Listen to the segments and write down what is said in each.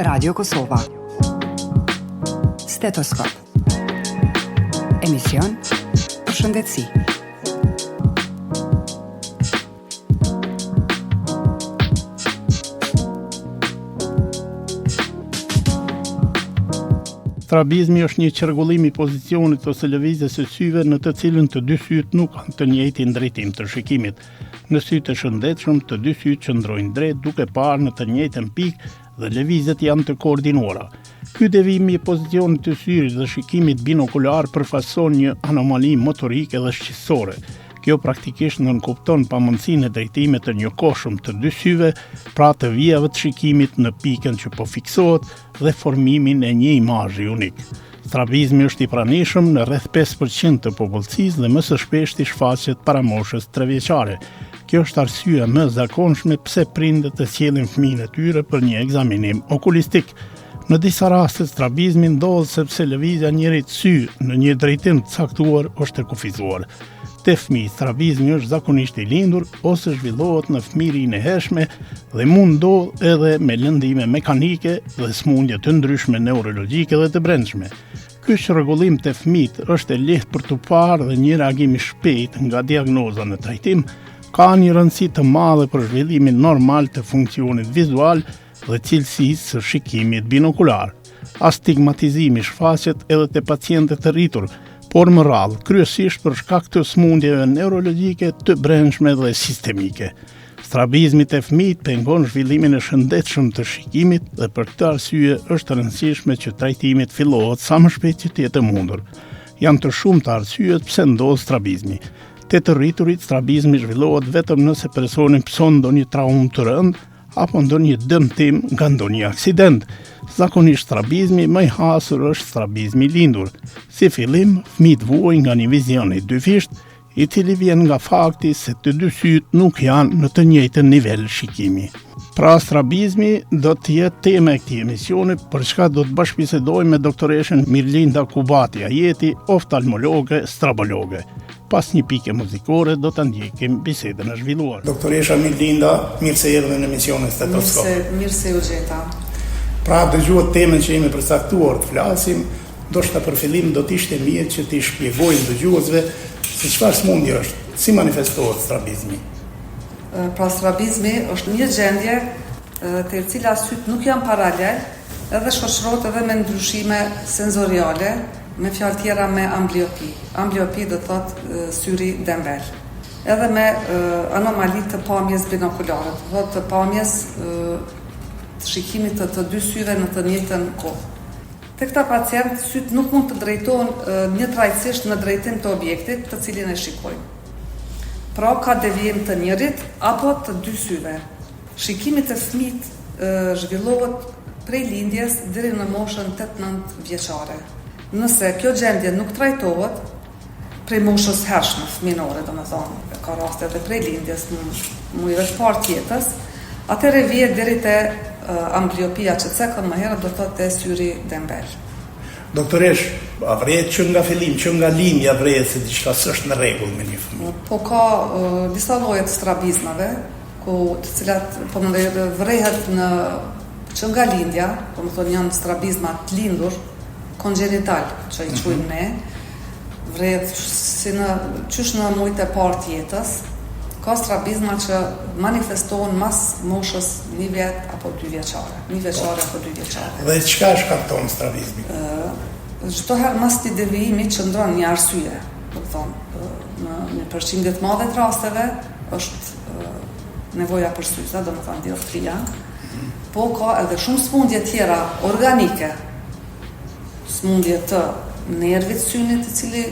Radio Kosova. Stetoskop. Emision për shëndetësi. Strabizmi është një qarkullim i pozicionit ose lëvizjes së syve në të cilën të dy syt nuk kanë të njëjtin drejtim të shikimit. Në sy të shëndetshëm, të dy syt qëndrojnë drejt duke parë në të njëjtën pikë dhe lëvizjet janë të koordinuara. Ky devijim i pozicionit të syrit dhe shikimit binokular përfaqëson një anomali motorike dhe shqetësore. Kjo praktikisht nënkupton pamundësinë e drejtimit të njëkohshëm të dy syve, pra të vijave të shikimit në pikën që po fiksohet dhe formimin e një imazhi unik. Strabizmi është i pranishëm në rreth 5% të popullsisë dhe më së shpeshti shfaqet para moshës 3 vjeçare. Kjo është arsyeja më e zakonshme pse prindët e sjellin fëmijën e tyre për një ekzaminim okulistik. Në disa raste strabizmi ndodh sepse lëvizja e njërit sy në një drejtim të caktuar është e kufizuar. Te fëmijë, strabizmi është zakonisht i lindur ose zhvillohet në fëmijërinë e hershme dhe mund ndodh edhe me lëndime mekanike dhe smundje të ndryshme neurologjike dhe të brendshme. Ky rregullim te fëmijët është e lehtë për të parë dhe një reagim i shpejt nga diagnoza në trajtim ka një rëndësi të madhe për zhvillimin normal të funksionit vizual dhe cilësisë së shikimit binokular. Astigmatizimi shfaqet edhe te pacientët të rritur, por më radhë, kryesisht për shkak të smundjeve neurologjike të brendshme dhe sistemike. Strabizmi te fëmijët pengon zhvillimin e shëndetshëm të shikimit dhe për këtë arsye është e rëndësishme që trajtimi të fillohet sa më shpejt që të jetë e mundur. Janë të shumta arsyet pse ndodh strabizmi. Te të rriturit, strabizmi zhvillohet vetëm nëse personi mëson ndonjë traumë të rëndë apo ndonjë dëmtim nga ndonjë aksident. Zakonisht strabizmi më i hasur është strabizmi i lindur. Si fillim, fëmijët vuajnë nga një vizion i dyfisht, i cili vjen nga fakti se të dy syt nuk janë në të njëjtën nivel shikimi. Pra strabizmi do të jetë tema e këtij emisioni, për çka do të bashkëbisedojmë me doktoreshën Mirlinda Kubati Ajeti, oftalmologe, strabologe. Pas një pike muzikore do të ndjekim bisedën e zhvilluar. Doktoresha Mirlinda, mirë se erdhe në emisionin Stetoskop. Mirë se u gjeta. Pra dëgjuat temën që jemi përcaktuar të flasim, ndoshta për fillim do të ishte mirë që t'i shpjegojmë dëgjuesve se çfarë smundje është, si manifestohet strabizmi. Pra strabizmi është një gjendje të cila syt nuk janë paralel, edhe shoqërohet edhe me ndryshime senzoriale, me fjalë tjera me ambliopi. Ambliopi do thotë syri dembel. Edhe me anomali të pamjes binokulare, do thotë të pamjes të shikimit të dy syve në të njëjtën kohë. Te këta pacient, syt nuk mund të drejtohen njëtrajtësisht në drejtim të objektit të cilin e shikojnë. Pra ka devijim të njërit apo të dy syve. Shikimi të fëmijët zhvillohet prej lindjes deri në moshën 8-9 vjeçare. Nëse kjo gjendje nuk trajtohet prej moshës hershme fëminore, domethënë ka raste edhe prej lindjes, mujëve të parë të jetës, atëherë vihet deri te ambliopia që cekën më herët do thotë te syri dembel. Doktoresh, a vrehet që nga fillim, që nga lindja vrehet se diçka s'është në rregull me një fëmijë? Po ka disa lloje të strabizmave, të cilat po vrehet që nga lindja, domethënë janë strabizma të lindur kongjenital, që i quajmë ne, vrehet si qysh në muajt e parë të jetës. Ka strabizma që manifestohen mas moshës 1 vjet apo 2 vjeçare. 1 vjeçare apo 2 vjeçare. Dhe çka shkakton strabizmin? Çdo herë mas të devijimit qëndron një arsye. Do të thonë, në një përqindje të madhe të rasteve është nevoja për syze, domethënë dioptria. Po ka edhe shumë smundje tjera organike. Smundje të nervit synit, i cili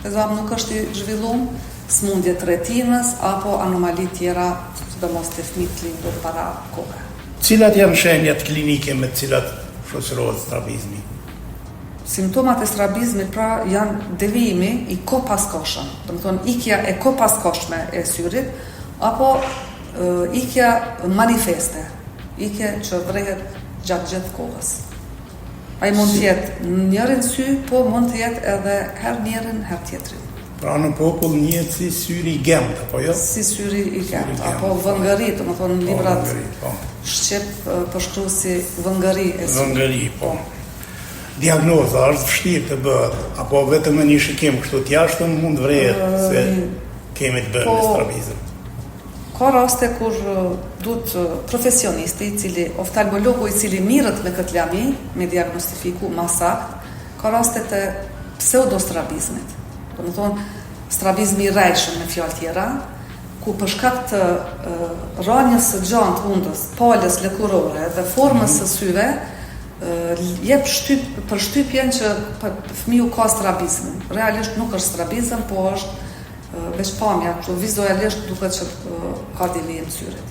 nuk është i zhvilluar, smundje të retinës apo anomali tjera, sidomos të fëmijët të lindur para kohë. Cilat janë shenjat klinike me të cilat shoqërohet strabizmi? Simptomat e strabizmit pra janë devijimi i kopaskoshëm, domethënë ikja e kopaskoshme e syrit apo ikja manifeste, ikje që vrehet gjatë gjithë kohës. Ai mund të jetë njërin sy, po mund të jetë edhe herë njërin, herë tjetrin. Pra në popull njihet si syri i gemt, apo jo? Si syri i gemt, apo vëngëri, domethënë librat shqip përshkruesi vëngëri e syrit. Vëngëri, po. Diagnoza është vështirë të bëhet, apo vetëm me një shikim kështu të jashtëm mund vrehet se kemi të bëjmë me strabizëm. Ka raste kur duhet profesionisti, oftalmologu i cili mirët me këtë lami, me diagnostifiku ma sakt, ka raste të pseudostrabizmit. Do më thonë, strabizmi i rrejshëm me fjalë tjera, ku për shkak të rranjës së gjantë hundës, palës lëkurore dhe formës së syve, jep përshtypjen që fëmiu ka strabizmin. Realisht nuk është strabizëm, po është veç pamja, që vizualisht duket që ka devijim syrit.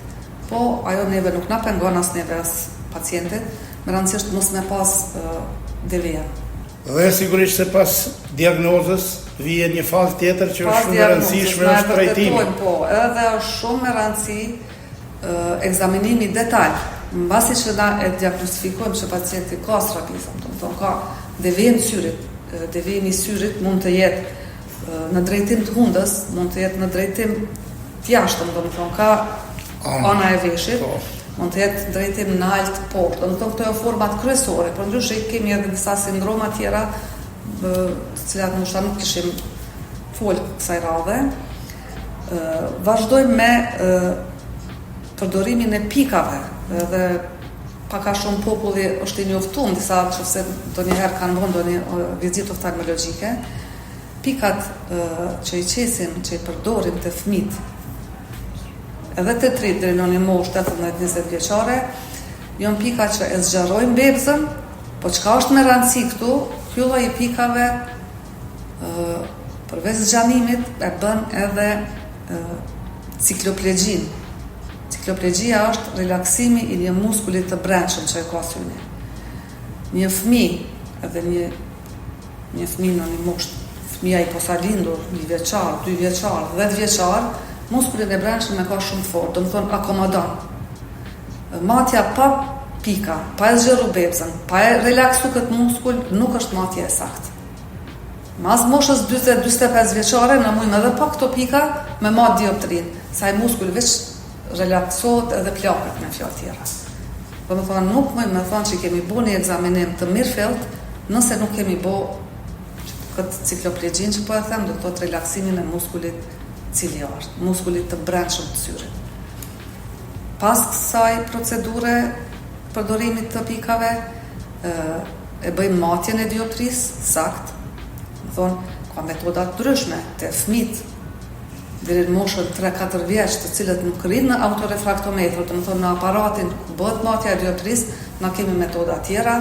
Po, ajo neve nuk na pengon as neve as pacientit, me rëndësisht mos me pas devija. Dhe sigurisht se pas diagnozës vjen një fazë tjetër që është shumë e rëndësishme është trajtimi. Po, edhe është shumë e rëndësi ekzaminimi detaj. Mbasi që na e diagnostifikojmë që pacienti ka strabizëm, do të thonë ka devijim syrit, devijimi i syrit mund të jetë në drejtim të hundës, mund të jetë në drejtim të jashtëm, do të thonë ka ana e veshit, mund të jetë drejtim në alt poshtë, do të thonë këto janë format kryesore, por ndryshe kemi edhe disa sindroma tjera, të cilat ndoshta nuk kishim folë kësaj radhe. Vazhdojmë me përdorimin e pikave, dhe paka shumë populli është i njoftuar, disa nëse ndonjëherë kanë bënë ndonjë vizitë oftalmologjike. Pikat që i qesim, që i përdorim të fëmijët, edhe të trit deri në një moshë 18-20 vjeçare, janë pika që e zgjarojnë bebzën, po çka është me rëndësi këtu, ky lloj i pikave përveç zgjanimit e bën edhe cikloplegjin. Cikloplegjia është relaksimi i një muskulit të brendshëm që e ka syni. Një fëmijë, edhe një fëmijë në një moshë, fëmija i posa lindur, 1 vjeçar, 2 vjeçar, 10 vjeçar, muskulin e brendshëm e ka shumë të fortë, do të thonë akomodon. Matja pa pika, pa e zgjeru bebzën, pa e relaksu këtë muskul, nuk është matja e saktë. Mas moshës 20-25 vjeçare, në mujmë edhe pa këto pika me matë dioptrin, sa i muskul veç relaksohet edhe plakët me fjalë tjera. Do të thonë, nuk mujmë me thonë që kemi bu një ekzaminim të mirëfillt, nëse nuk kemi bu këtë cikloplegjin që po e them, do të thotë relaksimin e muskulit ciliar, muskulit të brendshëm të syrit. Pas kësaj procedure përdorimit të pikave, e bëjmë matjen e dioptrisë sakt. Do thonë, ka metoda të ndryshme të fëmijët deri në moshën 3-4 vjeç, të cilët nuk rrinë në autorefraktometër, do të thonë në aparatin ku bëhet matja e dioptrisë, na kemi metoda tjera,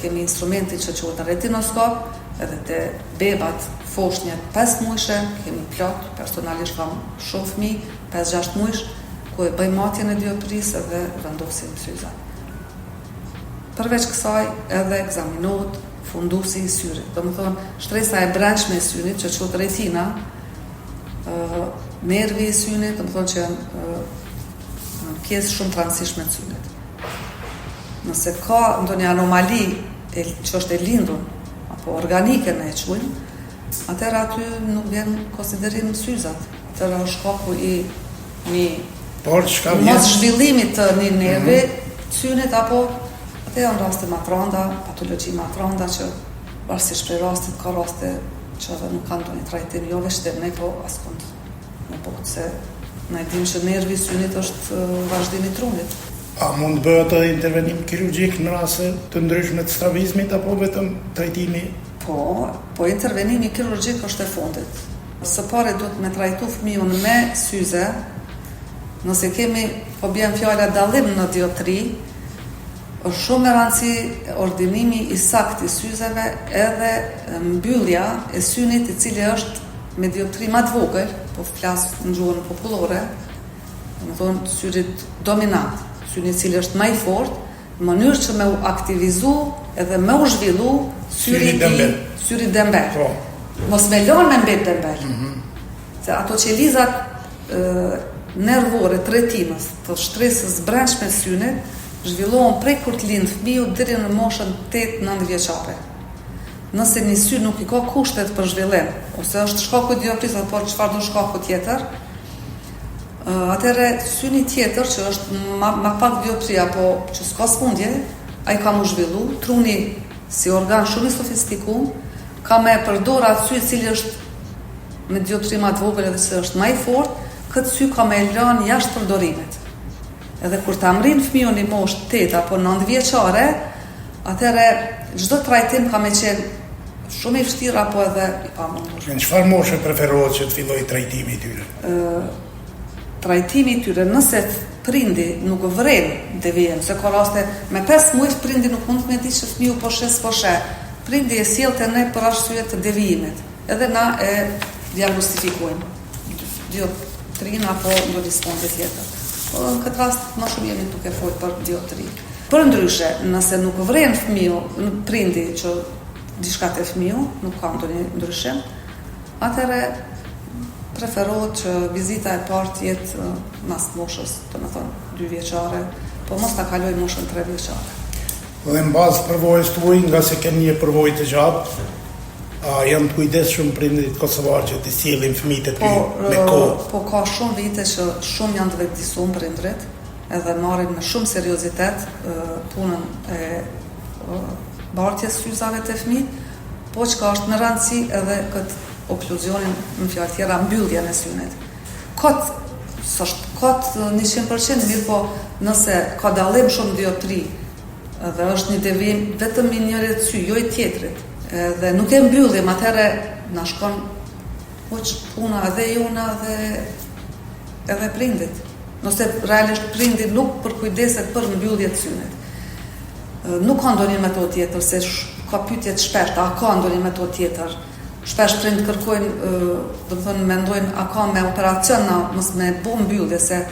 kemi instrumentin që quhet retinoskop, edhe të bebat foshnjët 5 muajshe, kemi plot, personalisht kam shumë fëmijë, 5-6 muajsh, ku e bëjmë matjen e dioptrisë dhe vendosim syzat. Përveç kësaj edhe ekzaminohet fundusi i syrit. Do të thonë, shtresa e brendshme e synit, që quhet retina, nervi i synit, do të thonë që janë pjesë shumë të rëndësishme të synit. Nëse ka ndonjë anomali që është e lindur apo organike me e quajmë, atëherë aty nuk vjen konsiderim syzat. Atëherë është shkaku i një mos zhvillimit të një nervi të synit, apo atë janë raste ma të rënda, patologji ma të rënda, që varësisht prej rastit ka raste që edhe nuk kanë ndonjë trajtim, jo vetëm ne, po askund. Po se na e dim që nervi i synit është vazhdimi i trunit. A mund bëhet edhe intervenim kirurgjik në raste të ndryshme të strabizmit apo vetëm trajtimi? Po intervenimi kirurgjik është e fundit. Së pari duhet me trajtu fëmijën me syze. Nëse kemi, po bjen fjala dallim në dioptri, është shumë e rëndësi ordinimi i saktë i syzeve edhe mbyllja e synit i cili është me dioptri më të vogël, po flas në gjuhën popullore, do të thonë syrit dominant, syri i cili është më i fortë, në mënyrë që me u aktivizu edhe me u zhvillu syri dembel. Mos me lënë me mbet dembel. Se ato qelizat nervore të retinës, të shtresës brendshme synit, zhvillohen prej kur të lind fëmiu deri në moshën 8-9 vjeçare. Nëse një sy nuk i ka kushtet për zhvillim, ose është shkaku i dioptrisë apo çfarëdo shkaku tjetër, Atëre syni tjetër që është ma pak dioptria, po që s'ka smundje, ai ka mu zhvillu, truni si organ shumë i sofistikuar, ka me përdor atë sy i cili është me dioptri ma të vogël edhe se është ma i fortë, këtë sy ka me lënë jashtë përdorimet. Edhe kur ta mrin fëmijën i moshë 8 apo 9 vjeçare, atëre çdo trajtim ka me qenë shumë i vështirë apo edhe i pamundur. Në çfarë moshe preferohet që të fillojë trajtimi i tyre? Trajtimi i tyre, nëse prindi nuk vren devijën, se ka raste me 5 muaj prindi nuk mund të me di që fëmiu po shes po she. Prindi e sjell te ne për arsye të devijimit. Edhe na e diagnostifikojmë. Dioptrin apo një disponte tjetër. Po në këtë rast më shumë jemi duke folur për dioptri. Për ndryshe, nëse nuk vren fëmiu, prindi që diçka te fëmiu, nuk ka ndonjë ndryshim, atëherë preferohet që vizita e parë të jetë mas moshës, domethënë 2 vjeçare, po mos ta kaloj moshën 3 vjeçare. Dhe në bazë përvojës tuaj, nga se keni një përvojë të gjatë, a janë të kujdesshëm prindërit kosovar që të sjellin fëmijët e tyre me kohë? Po ka shumë vite që shumë janë të vetëdijshëm prindrit, edhe marrin me shumë seriozitet punën e bartjes syzave të fëmijët, po çka është në rëndësi edhe këtë okluzionin në fjalë tjera mbylljen e synit. S'është 100% mirë, po nëse ka dallim shumë dioptri dhe është një devijim vetëm i njërit sy, jo i tjetrit, dhe nuk e mbyllim, atëherë na shkon puna edhe jona edhe prindit. Nëse realisht prindi nuk përkujdeset për mbyllje të synit. Nuk ka ndonjë metodë tjetër, se ka pyetje të shpeshta, a ka ndonjë metodë tjetër? Shpesh prind kërkojnë, domethënë mendojnë a ka me operacion na mos me bë mbyllje, se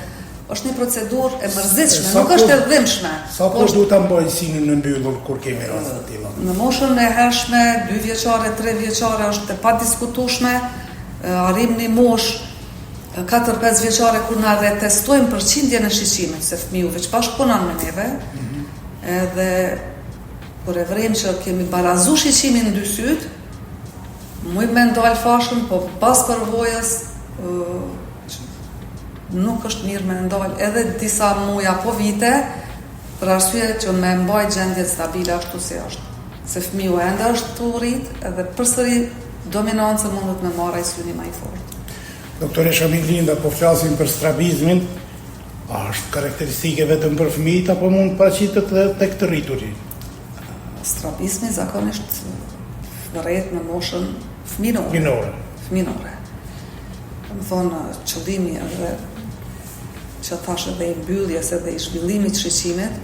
është një procedurë e mërzitshme, nuk është e dhimbshme. Sa po duhet ta mbajnë sinin në mbyllur kur kemi raste të tilla? Në moshën e hershme, 2 vjeçare, 3 vjeçare është e padiskutueshme, arrim një moshë 4-5 vjeçare kur na dhe testojmë përqindjen e shiqimit, se fëmiu veç bashkëpunon me neve, edhe kur e vrem që kemi barazu shiqimin në 2 syt, muj me ndalë fashën, po pas përvojës nuk është mirë me ndalë edhe disa muaj apo vite, për arsye që me mbaj gjendjet stabile ashtu si është. Se fëmiu ende është të rrit, edhe përsëri dominancën mundet me marrë ai syni më i fortë. Doktore Shamillinda, po flasim për strabizmin, a është karakteristike vetëm për fëmijët apo mund të paraqitet edhe tek të rriturit? Strabizmi zakonisht vërret në moshën fëminore. Më thonë, qëllimi edhe që thash edhe i mbylljes edhe i zhvillimit të shiqimit,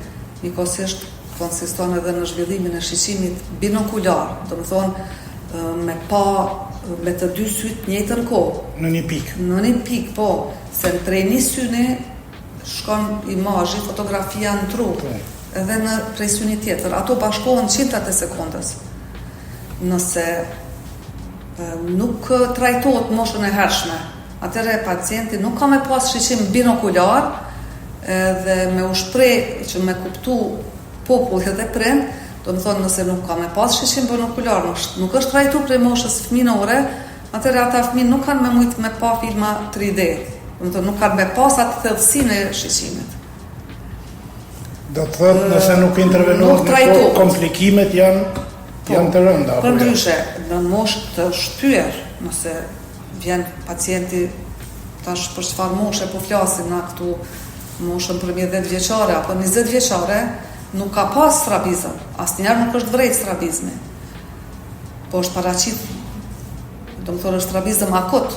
njëkohësisht konsiston edhe në zhvillimin e shiqimit binokular, do më thonë me të 2 syt njëjtën kohë. Në një pikë. Në një pikë, po, se në prej një syni shkon imazhi, fotografia në tru, edhe në prej syni tjetër. Ato bashkohen qintat e sekondës. Nëse nuk trajtohet moshën e hershme, atëre pacienti nuk ka me pas shiqim binokular, dhe me u shpreh që me kuptu popullet e prind, do më thonë nëse nuk ka me pas shiqim binokular, nuk është trajtu prej moshës fëminore, atëre ata fëmin nuk kanë me mujtë me pa filma 3D, do më thonë nuk kanë me pas atë thellësinë e shiqimit. Do të thotë nëse nuk intervenohet në kohë, komplikimet janë të rënda. Për ndryshe, në moshë të shpyer, nëse vjen pacienti, tash për çfarë moshe po flasim na këtu, moshën për 10 vjeçare apo 20 vjeçare, nuk ka pas strabizëm, asnjëherë nuk është vërejt strabizmi. Po është paraqit, do më thonë është strabizëm akut.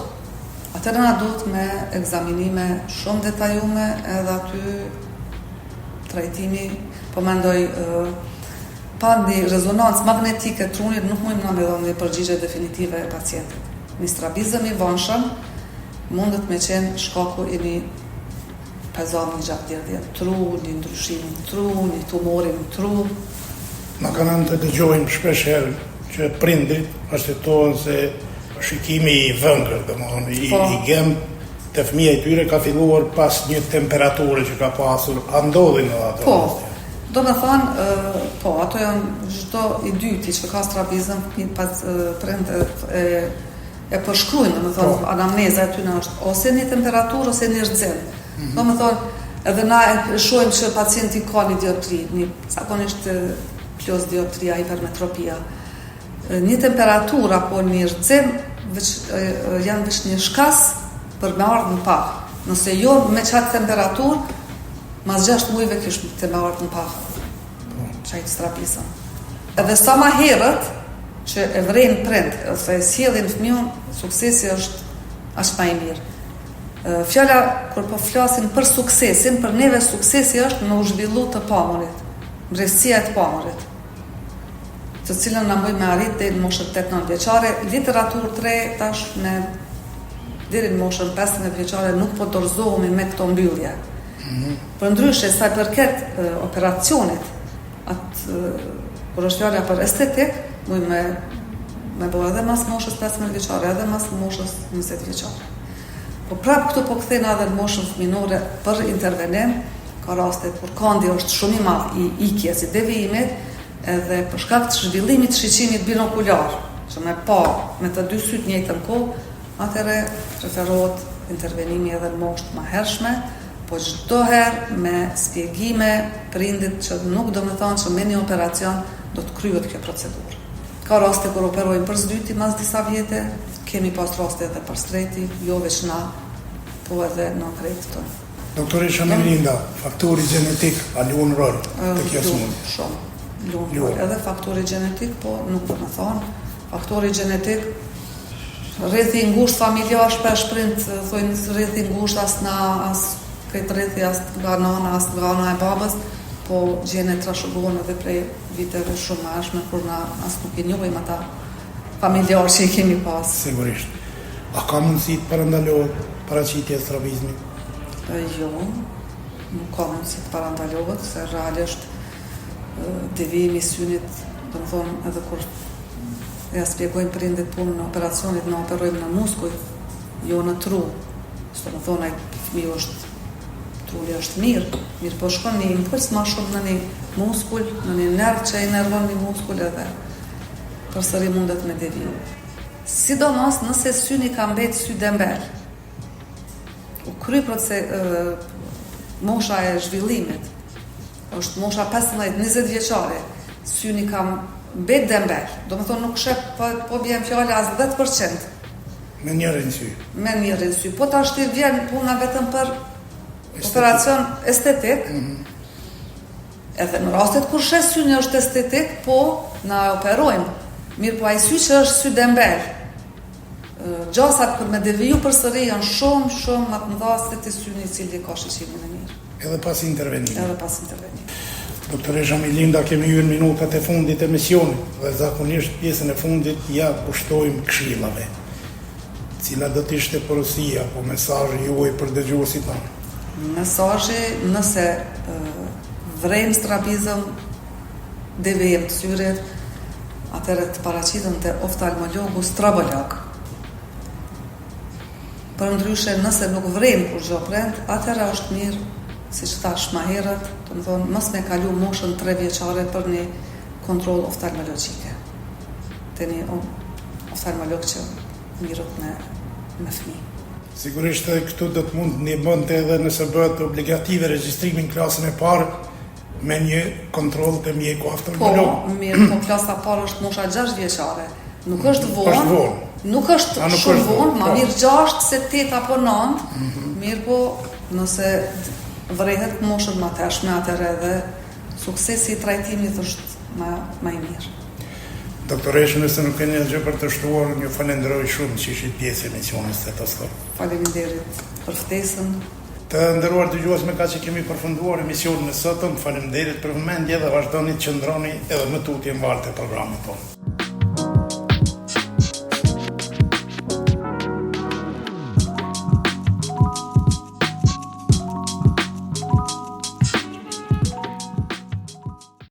Atëherë na duhet me ekzaminime shumë detajume, edhe aty trajtimi, po mendoj pa një rezonancë magnetike trunit nuk mujmë na me dhënë një përgjigje definitive e pacientit. Një strabizëm i vonshëm mundet me qenë shkaku i një pezami gjatë derdhjet tru, një ndryshim në tru, një tumorin në tru. Na kanë të dëgjojmë shpesh herë që prindrit arsyetohen se shikimi i vëngër, domethënë i gem të fëmijët e tyre ka filluar pas një temperature që ka pasur, a ndodhin në ato? Po. Do me thonë, po, ato janë çdo i dyti që ka strabizëm, pas prindët e përshkrujnë, do të thonë, anamneza e tyre është ose një temperaturë ose një rrëzim. Do të thonë, edhe na e shohim që pacienti ka një dioptri, zakonisht plus dioptria, hipermetropia. Një temperaturë apo një rrëzim janë veç një shkas për me ardhë në pak. Nëse jo me qatë temperaturë, mas 6 mujve kishë të me ardhë në pak. Qajtë strapisën. Edhe sa ma herët, që e vrejnë prind, ose e sjellin fëmijën, suksesi është aq më i mirë. Fjala, kur po flasim për suksesin, për neve suksesi është me u zhvillu të pamurit, mbretësia e të pamurit, të cilën na mujnë me arrit deri në moshën 8-9 vjeçare, literaturë të re tash deri në moshën 15 vjeçare nuk po dorëzohemi me këto mbyllje. Përndryshe sa i përket operacionit, kur është fjala për estetik, mujnë me bo edhe mas moshës 15 vjeçare, edhe mas moshës 20 vjeçare. Po prapë këtu po kthena edhe në moshën fëminore për intervenim, ka raste kur kandi është shumë i madh i ikjes i devijimit, edhe për shkak të zhvillimit të shiqimit binokular, që me pa me të dy syt njëjtën kohë, atëherë preferohet intervenimi edhe në moshë më hershme, po çdo herë me shpjegime prindit që nuk do të thonë që me një operacion do të kryhet kjo procedurë. Ka raste kur operojmë për zdyti mas disa vjete, kemi pas raste edhe për streti, jo veç na, po edhe në krejtë tonë. Doktoresha Melinda, faktori genetik a luan rol të kjo smundje? Shumë, luan rol. Edhe faktori genetik, po nuk do të thonë. Faktori genetik, rrethi i ngushtë familjar shpesh prind thonë rrethi i ngushtë as këtë rrethi as nga nana as nga ana e babës, po gjene trashëgohen edhe prej viteve shumë më hershme, kur na as nuk e njohim ata familjarë që i kemi pas. Sigurisht. A ka mundësi të parandalohet paraqitja e strabizmit? Jo, nuk ka mundësi të parandalohet, se realisht devijimi i synit, do të thonë edhe kur ja shpjegojmë prindit punën e operacionit, na operojmë në muskuj, jo në tru. Do të thonë ai fëmiu truli është mirë po shkon një impuls ma shumë në një muskull, në një nerv që i nervon një muskull edhe përsëri mundet me deviju. Sidomos nëse syni ka mbet sy dembel, u kry mosha e zhvillimit, është mosha 15-20 vjeçare, syni ka mbet dembel, do më thonë nuk shep, po bjen fjale as 10%. Me njërin sy. Me njërin sy, po ta shtir vjen puna vetëm për operacion estetik, edhe në rastet kur shes syni është estetik, po na operojmë. Mirë po ai sy që është sy dembel. Gjasat për me deviju përsëri janë shumë më të mëdha se ti syni i cili ka shiqimin e mirë. Edhe pas intervenimit. Doktoresha Melinda, kemi hyrë minutat e fundit e misionit dhe zakonisht pjesën e fundit ja kushtojmë këshillave. Cila do të ishte porosia apo mesazhi juaj për dëgjuesit tanë? Mesazhi, nëse vrejmë strabizëm, devijim të syrit, atëherë të paraqiten te oftalmologu strabolog. Përndryshe, nëse nuk vrejmë kur gjo prind, atëherë është mirë, siç thash më herët, do të thonë mos me kalu moshën 3 vjeçare për një kontroll oftalmologjike. Te një oftalmolog që mirët me fëmijë. Sigurisht edhe këtu do të mund një bënte edhe nëse bëhet obligative regjistrimi në klasën e parë me një kontroll të mjeku oftalmolog. Po, mirë, po klasa parë është mosha 6 vjeçare. Nuk është vonë. Nuk është shumë vonë, ma mirë 6 se 8 apo 9. Mirë po, nëse vrehet moshën më të hershme, atëherë edhe suksesi i trajtimit është më i mirë. Doktoresha, nëse nuk keni asgjë për të shtuar, ju falenderoj shumë që ishit pjesë e misionit Stetoskop. Faleminderit për ftesën. Të nderuar dëgjues, me kaq që kemi përfunduar emisionin e sotëm, faleminderit për vëmendje dhe vazhdoni të qëndroni edhe më tutje në valët e programit tonë.